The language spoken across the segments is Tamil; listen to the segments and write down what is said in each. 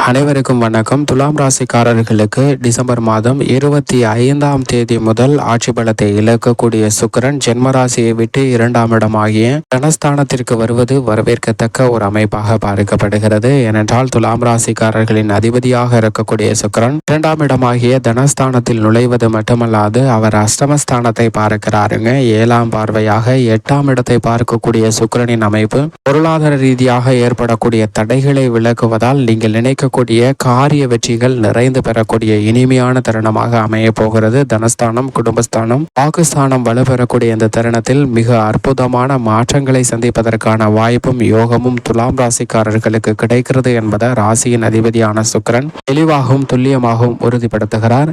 அனைவருக்கும் வணக்கம். துலாம் ராசிக்காரர்களுக்கு டிசம்பர் மாதம் 25ஆம் தேதி முதல் ஆட்சி பலத்தை இழக்கக்கூடிய சுக்கிரன் ஜென்மராசியை விட்டு 2ஆம் இடமாகிய தனஸ்தானத்திற்கு வருவது வரவேற்கத்தக்க ஒரு அமைப்பாக பார்க்கப்படுகிறது. ஏனென்றால் துலாம் ராசிக்காரர்களின் அதிபதியாக இருக்கக்கூடிய சுக்கிரன் 2ஆம் இடமாகிய தனஸ்தானத்தில் நுழைவது மட்டுமல்லாது அவர் அஷ்டமஸ்தானத்தை பார்க்கிறாருங்க. 7ஆம் பார்வையாக 8ஆம் இடத்தை பார்க்கக்கூடிய சுக்கிரனின் அமைப்பு பொருளாதார ரீதியாக ஏற்படக்கூடிய தடைகளை விலக்குவதால் நீங்கள் நினைக்கக்கூடிய காரிய வெற்றிகள் நிறைந்து பெறக்கூடிய இனிமையான தருணமாக அமைய போகிறது. தனஸ்தானம், குடும்பஸ்தானம், வாக்குஸ்தானம் வலுப்பெறக்கூடிய இந்த தருணத்தில் மிக அற்புதமான மாற்றங்களை சந்திப்பதற்கான வாய்ப்பும் யோகமும் துலாம் ராசிக்காரர்களுக்கு கிடைக்கிறது என்பதை ராசியின் அதிபதியான சுக்கிரன் தெளிவாகவும் துல்லியமாகவும் உறுதிப்படுத்துகிறார்.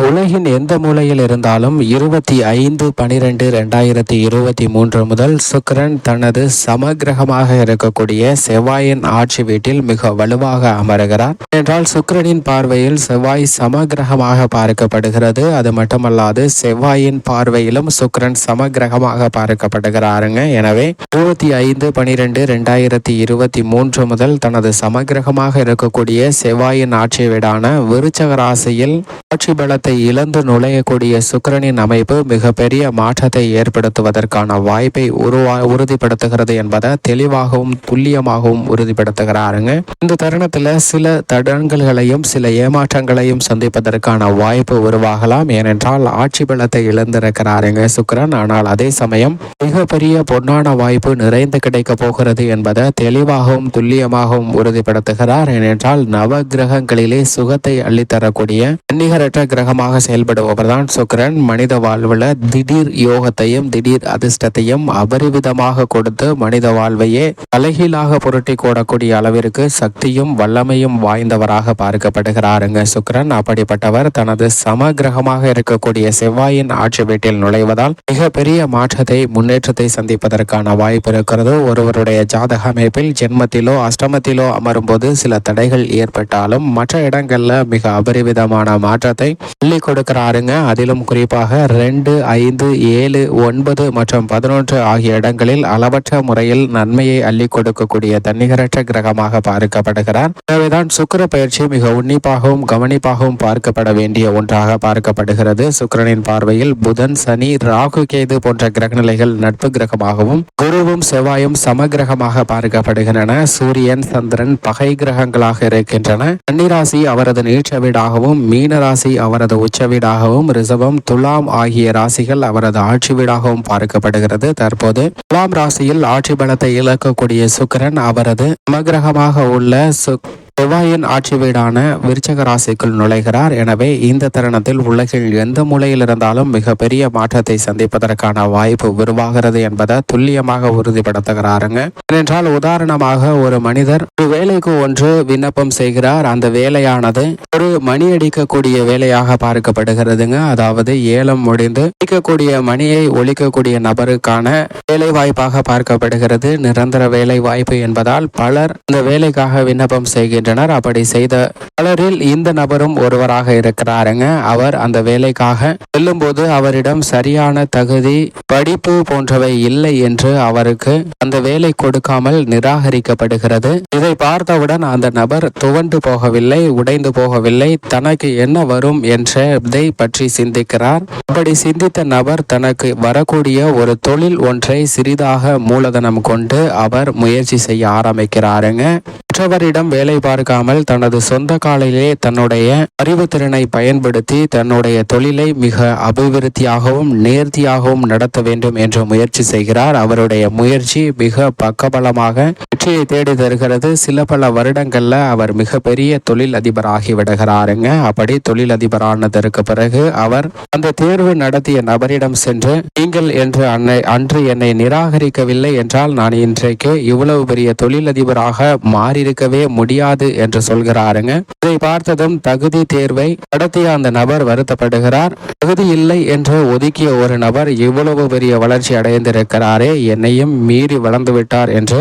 உலகின் எந்த மூலையில் இருந்தாலும் 25/12/2023 முதல் சுக்கிரன் தனது சமகிரகமாக இருக்கக்கூடிய செவ்வாயின் ஆட்சி வீட்டில் மிக வலுவாக அமருகிறார். என்றால் சுக்கிரனின் பார்வையில் செவ்வாய் சமகிரகமாக பார்க்கப்படுகிறது. அது மட்டுமல்லாது செவ்வாயின் பார்வையிலும் சுக்கிரன் சமகிரகமாக பார்க்கப்படுகிறாருங்க. எனவே 25/12/2023 முதல் தனது சமகிரகமாக இருக்கக்கூடிய செவ்வாயின் ஆட்சி வீடான விருச்சக ராசியில் ஆட்சி பலத்தை இழந்து நுழையக்கூடிய சுக்கிரனின் அமைப்பு மிகப்பெரிய மாற்றத்தை ஏற்படுத்துவதற்கான வாய்ப்பை உறுதிப்படுத்துகிறது என்பதை தெளிவாகவும் துல்லியமாகவும் உறுதிப்படுத்துகிறாருங்க. இந்த தருணத்துல சில தடங்கல்களையும் சில ஏமாற்றங்களையும் சந்திப்பதற்கான வாய்ப்பு உருவாகலாம். ஏனென்றால் ஆட்சி பலத்தை இழந்திருக்கிறாருங்க சுக்கிரன். ஆனால் அதே சமயம் மிகப்பெரிய பொன்னான வாய்ப்பு நிறைந்து கிடைக்க போகிறது என்பதை தெளிவாகவும் துல்லியமாகவும் உறுதிப்படுத்துகிறார். ஏனென்றால் நவ கிரகங்களிலே சுகத்தை அள்ளித்தரக்கூடிய நிகரற்ற கிரகமாக செயல்படுபவர் தான் சுக்கிரன். மனித வாழ்வுல திடீர் யோகத்தையும் திடீர் அதிர்ஷ்டத்தையும் அபரிவிதமாக கொடுத்து மனித வாழ்வையே தலைகீழாக புரட்டி கோடக்கூடிய அளவிற்கு சக்தியும் வல்லமையும் வாய்ந்தவராக பார்க்கப்படுகிறாருங்க சுக்கிரன். அப்படிப்பட்டவர் தனது சம கிரகமாக இருக்கக்கூடிய செவ்வாயின் ஆட்சி வீட்டில் நுழைவதால் மிகப்பெரிய மாற்றத்தை முன்னேற்றத்தை சந்திப்பதற்கான வாய்ப்பு இருக்கிறது. ஒருவருடைய ஜாதக அமைப்பில் ஜென்மத்திலோ அஷ்டமத்திலோ அமரும் போது சில தடைகள் ஏற்பட்டாலும் மற்ற இடங்கள்ல மிக அபரிவிதமான மாற்றத்தை அள்ளி கொடுக்கிறாருங்க. அதிலும் குறிப்பாக 2, 5, 7, 9 மற்றும் 11 ஆகிய இடங்களில் அளவற்ற முறையில் நன்மையை அள்ளி கொடுக்கக்கூடிய தன்னிகரற்ற கிரகமாக பார்க்கப்படுகிறார். எனவேதான் சுக்கிர பயிற்சி மிக உன்னிப்பாகவும் கவனிப்பாகவும் பார்க்கப்பட வேண்டிய ஒன்றாக பார்க்கப்படுகிறது. சுக்கிரனின் பார்வையில் புதன், சனி, ராகு, கேது போன்ற கிரகநிலைகள் நட்பு கிரகமாகவும் குருவும் செவ்வாயும் சமகிரகமாக பார்க்கப்படுகின்றன. சூரியன், சந்திரன் பகை கிரகங்களாக இருக்கின்றன. கன்னிராசி அவரது நீட்ச வீடாகவும், மீனராசி அவரது உச்ச வீடாகவும், ரிஷபம், துலாம் ஆகிய ராசிகள் அவரது ஆட்சி வீடாகவும் பார்க்கப்படுகிறது. தற்போது துலாம் ராசியில் ஆட்சி பலத்தை இழக்கக்கூடிய சுக்கிரன் அவரது சமகிரகமாக உள்ள செவ்வாயின் ஆட்சி வீடான விருச்சக ராசிக்குள் நுழைகிறார். எனவே இந்த தருணத்தில் உலகில் எந்த மூலையில் இருந்தாலும் மிகப்பெரிய மாற்றத்தை சந்திப்பதற்கான வாய்ப்பு உருவாகிறது என்பதை துல்லியமாக உறுதிப்படுத்துகிறாருங்க. ஏனென்றால் உதாரணமாக ஒரு மனிதர் ஒரு வேலைக்கு ஒன்று விண்ணப்பம் செய்கிறார். அந்த வேலையானது ஒரு மணி அடிக்கக்கூடிய வேலையாக பார்க்கப்படுகிறதுங்க. அதாவது ஏலம் முடிந்து அடிக்கக்கூடிய மணியை ஒழிக்கக்கூடிய நபருக்கான வேலை வாய்ப்பாக பார்க்கப்படுகிறது. நிரந்தர வேலை வாய்ப்பு என்பதால் பலர் இந்த வேலைக்காக விண்ணப்பம் செய்கின்றனர். அப்படி செய்த பலரில் இந்த நபரும் ஒருவராக இருக்கிறாருங்க. அவர் அந்த வேலைக்காக செல்லும் போது அவரிடம் சரியான தகுதி, படிப்பு போன்றவை இல்லை என்று அவருக்கு அந்த வேலை கொடுக்காமல் நிராகரிக்கப்படுகிறது. இதை பார்த்தவுடன் அந்த நபர் துவண்டு போகவில்லை, உடைந்து போகவில்லை. தனக்கு என்ன வரும் என்றதை பற்றி சிந்திக்கிறார். அப்படி சிந்தித்த நபர் தனக்கு வரக்கூடிய ஒரு தொழில் ஒன்றை சிறிதாக மூலதனம் கொண்டு அவர் முயற்சி செய்ய ஆரம்பிக்கிறாருங்க. மற்றவரிடம் வேலை பார்க்காமல் தனது சொந்த காலிலே தன்னுடைய அறிவுத்திறனை பயன்படுத்தி தன்னுடைய தொழிலை மிக அபிவிருத்தியாகவும் நேர்த்தியாகவும் நடத்த வேண்டும் என்று முயற்சி செய்கிறார். அவருடைய முயற்சி மிக பக்கபலமாக வெற்றியை தேடி தருகிறது. சில பல வருடங்கள்ல அவர் மிகப்பெரிய தொழில் அதிபராகி விடுகிறாருங்க. அப்படி தொழில் அதிபரானதற்கு பிறகு அவர் அந்த தேர்வு நடத்திய நபரிடம் சென்று, நீங்கள் என்று அன்று என்னை நிராகரிக்கவில்லை என்றால் நான் இன்றைக்கு இவ்வளவு பெரிய தொழில் அதிபராக மாறியிருக்கவே முடியாது என்று சொல்கிறாருங்க. இதை பார்த்ததும் தகுதி தேர்வை நடத்திய அந்த நபர் வருத்தப்படுகிறார். தகுதி இல்லை என்று ஒதுக்கிய ஒரு நபர் இவ்வளவு பெரிய வளர்ச்சி அடைந்திருக்கிறாரே, என்னையும் மீறி வளர்ந்து விட்டார் என்று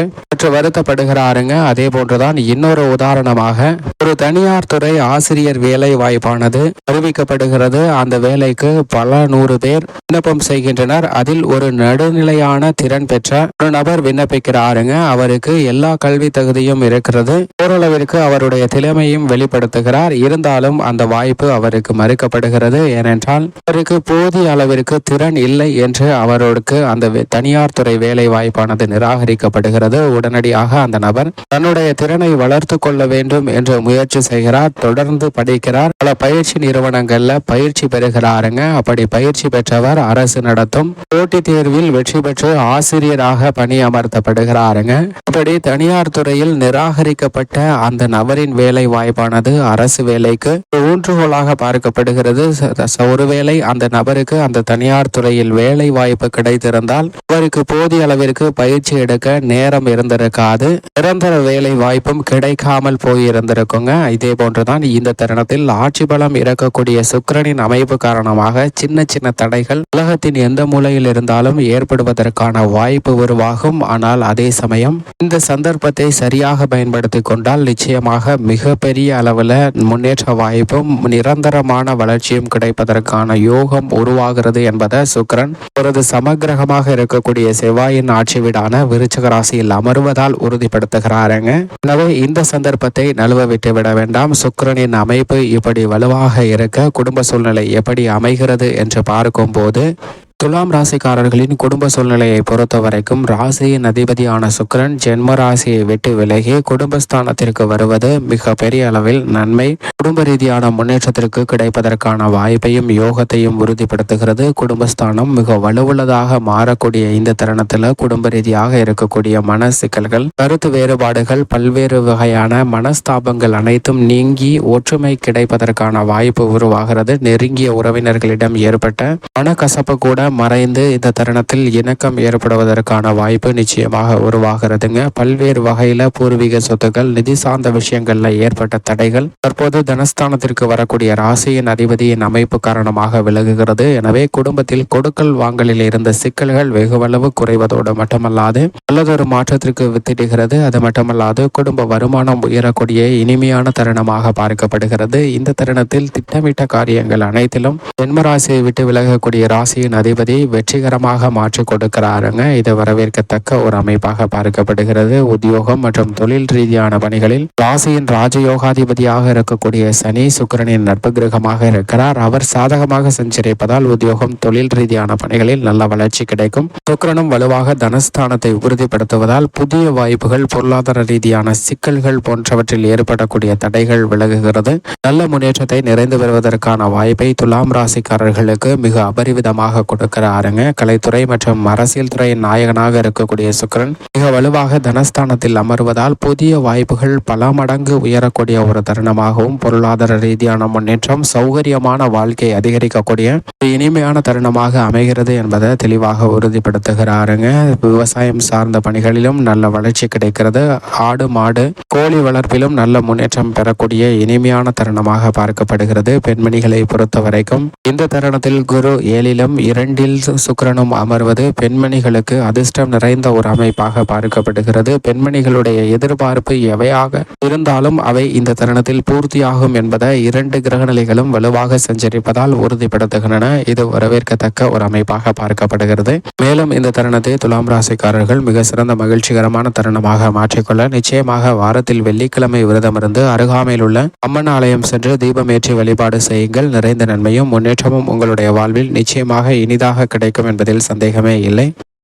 வருத்தப்படுகிறாருங்க. அதே போன்றுதான் இன்னொரு உதாரணமாக ஒரு தனியார் துறை ஆசிரியர் வேலை வாய்ப்பானது அறிவிக்கப்படுகிறது. அந்த வேலைக்கு பல 100 பேர் விண்ணப்பம் செய்கின்றனர். அதில் ஒரு நடுநிலையான திறன் பெற்ற ஒரு நபர் விண்ணப்பிக்கிறாருங்க. அவருக்கு எல்லா கல்வி தகுதியும் இருக்கிறது. காணப்படுகிறது. ஓரளவிற்கு அவருடைய திறமையும் வெளிப்படுத்துகிறார். இருந்தாலும் அந்த வாய்ப்பு அவருக்கு மறுக்கப்படுகிறது. ஏனென்றால் அவருக்கு போதிய அளவிற்கு திறன் இல்லை என்று அவருக்கு அந்த தனியார் துறை வேலை வாய்ப்பானது நிராகரிக்கப்படுகிறது. உடனடியாக அந்த நபர் தன்னுடைய திறனை வளர்த்து கொள்ள வேண்டும் என்று முயற்சி செய்கிறார். தொடர்ந்து படிக்கிறார். பல பயிற்சி நிறுவனங்கள்ல பயிற்சி பெறுகிறாருங்க. அப்படி பயிற்சி பெற்றவர் அரசு நடத்தும் போட்டித் தேர்வில் வெற்றி பெற்று ஆசிரியராக பணியமர்த்தப்படுகிறாருங்க. அப்படி தனியார் துறையில் நிராகரிக்கப்பட்ட அந்த நபரின் வேலை வாய்ப்பானது அரசு வேலைக்கு ஊன்றுகோலாக பார்க்கப்படுகிறது. ஒருவேளை அந்த நபருக்கு அந்த தனியார் துறையில் வேலை வாய்ப்பு கிடைத்திருந்தால் அவருக்கு போதிய அளவிற்கு பயிற்சி எடுக்க நேரம் இருந்திருக்காது. நிரந்தர வேலை வாய்ப்பும் கிடைக்காமல் போயிருந்திருக்குங்க. இதே போன்றுதான் இந்த தருணத்தில் ஆட்சி பலம் இறக்கக்கூடிய சுக்கிரனின் அமைப்பு காரணமாக சின்ன சின்ன தடைகள் உலகத்தின் எந்த மூலையில் இருந்தாலும் ஏற்படுவதற்கான வாய்ப்பு உருவாகும். ஆனால் அதே சமயம் இந்த சந்தர்ப்பத்தை சரியாக பயன்படுத்தி கொண்டால் நிச்சயமாக மிகப்பெரிய அளவில் முன்னேற்ற வாய்ப்பும் நிரந்தரமான வளர்ச்சியும் கிடைப்பதற்கான யோகம் உருவாகிறது என்பதை சுக்கிரன் ஒரு சமகிரகமாக இருக்கக்கூடிய செவ்வாயின் ஆட்சி வீடான விருச்சிக ராசியில் அமர்வதால் உறுதிப்படுத்துகிறாருங்க. எனவே இந்த சந்தர்ப்பத்தை நழுவ விட்டு விட வேண்டாம். சுக்கிரனின் அமைப்பு இப்படி வலுவாக இருக்க குடும்ப சூழ்நிலை எப்படி அமைகிறது என்று பார்க்கும் போது துலாம் ராசிக்காரர்களின் குடும்ப சூழ்நிலையை பொறுத்த வரைக்கும் ராசியின் அதிபதியான சுக்கிரன் ஜென்ம ராசியை விட்டு விலகி குடும்பஸ்தானத்திற்கு வருவது மிக பெரிய அளவில் நன்மை, குடும்ப ரீதியான முன்னேற்றத்திற்கு கிடைப்பதற்கான வாய்ப்பையும் யோகத்தையும் உறுதிப்படுத்துகிறது. குடும்பஸ்தானம் மிக வலுவுள்ளதாக மாறக்கூடிய இந்த தருணத்தில் குடும்ப ரீதியாக இருக்கக்கூடிய மன சிக்கல்கள், கருத்து வேறுபாடுகள், பல்வேறு வகையான மனஸ்தாபங்கள் அனைத்தும் நீங்கி ஒற்றுமை கிடைப்பதற்கான வாய்ப்பு உருவாகிறது. நெருங்கிய உறவினர்களிடம் ஏற்பட்ட மனக்கசப்பு கூட மறைந்து இந்த தருணத்தில் இணக்கம் ஏற்படுவதற்கான வாய்ப்பு நிச்சயமாக உருவாகிறதுங்க. பல்வேறு வகையில பூர்வீக சொத்துக்கள், நிதி சார்ந்த விஷயங்கள்ல ஏற்பட்ட தடைகள் தற்போது தனஸ்தானத்திற்கு வரக்கூடிய ராசியின் அதிபதியின் அமைப்பு காரணமாக விலகுகிறது. எனவே குடும்பத்தில் கொடுக்கல் வாங்கலில் இருந்த சிக்கல்கள் வெகுவளவு குறைவதோடு மட்டுமல்லாது நல்லதொரு மாற்றத்திற்கு வித்திடுகிறது. அது மட்டுமல்லாது குடும்ப வருமானம் உயரக்கூடிய இனிமையான தருணமாக பார்க்கப்படுகிறது. இந்த தருணத்தில் திட்டமிட்ட காரியங்கள் அனைத்திலும் ஜென்மராசியை விட்டு விலகக்கூடிய ராசியின் அதிபதி வெற்றிகரமாக மாற்றி கொடுக்கிறாருங்க. இது வரவேற்கத்தக்க ஒரு அமைப்பாக பார்க்கப்படுகிறது. உத்தியோகம் மற்றும் தொழில் ரீதியான பணிகளில் ராசியின் ராஜயோகாதிபதியாக இருக்கக்கூடிய சனி சுக்கிரனின் நட்பு கிரகமாக இருக்கிறார். அவர் சாதகமாக சஞ்சரிப்பதால் உத்தியோகம் தொழில் ரீதியான பணிகளில் நல்ல வளர்ச்சி கிடைக்கும். சுக்கிரனும் வலுவாக தனஸ்தானத்தை உறுதிப்படுத்துவதால் புதிய வாய்ப்புகள், பொருளாதார ரீதியான சிக்கல்கள் போன்றவற்றில் ஏற்படக்கூடிய தடைகள் விலகுகிறது. நல்ல முன்னேற்றத்தை நிறைந்து வருவதற்கான வாய்ப்பை துலாம் ராசிக்காரர்களுக்கு மிக அபரிவிதமாக கொடுக்கிறாருங்க. கலைத்துறை மற்றும் அரசியல் துறையின் நாயகனாக இருக்கக்கூடிய சுக்கிரன் மிக வலுவாக தனஸ்தானத்தில் அமர்வதால் புதிய வாய்ப்புகள் பல மடங்கு உயரக்கூடிய ஒரு தருணமாகவும், பொருளாதார ரீதியான முன்னேற்றம், சௌகரியமான வாழ்க்கை அதிகரிக்கக்கூடிய இனிமையான தருணமாக அமைகிறது என்பதை தெளிவாக உறுதிப்படுத்துகிறாருங்க. விவசாயம் சார்ந்த பணிகளிலும் நல்ல வளர்ச்சி கிடைக்கிறது. ஆடு மாடு கோழி வளர்ப்பிலும் நல்ல முன்னேற்றம் பெறக்கூடிய இனிமையான தருணமாக பார்க்கப்படுகிறது. பெண்மணிகளை பொறுத்த வரைக்கும் இந்த தருணத்தில் குரு 7லும் 2ல் சுக்கிரனும் அமர்வது பெண்மணிகளுக்கு அதிர்ஷ்டம் நிறைந்த ஒரு அமைப்பாக பார்க்கப்படுகிறது. பெண்மணிகளுடைய எதிர்பார்ப்பு எவையாக இருந்தாலும் அவை இந்த தருணத்தில் பூர்த்தியாகும் என்பதை 2 கிரகநிலைகளும் வலுவாக சஞ்சரிப்பதால் உறுதிப்படுத்துகின்றன. இது வரவேற்கத்தக்க ஒரு அமைப்பாக பார்க்கப்படுகிறது. மேலும் இந்த தருணத்தை துலாம் ராசிக்காரர்கள் மிக சிறந்த மகிழ்ச்சிகரமான தருணமாக மாற்றிக்கொள்ள நிச்சயமாக வாரத்தில் வெள்ளிக்கிழமை விரதமிருந்து அருகாமையில் உள்ள அம்மன் ஆலயம் சென்று தீபமேற்றி வழிபாடு செய்யுங்கள். நிறைந்த நன்மையும் முன்னேற்றமும் உங்களுடைய வாழ்வில் நிச்சயமாக இனிதாக கிடைக்கும் என்பதில் சந்தேகமே இல்லை.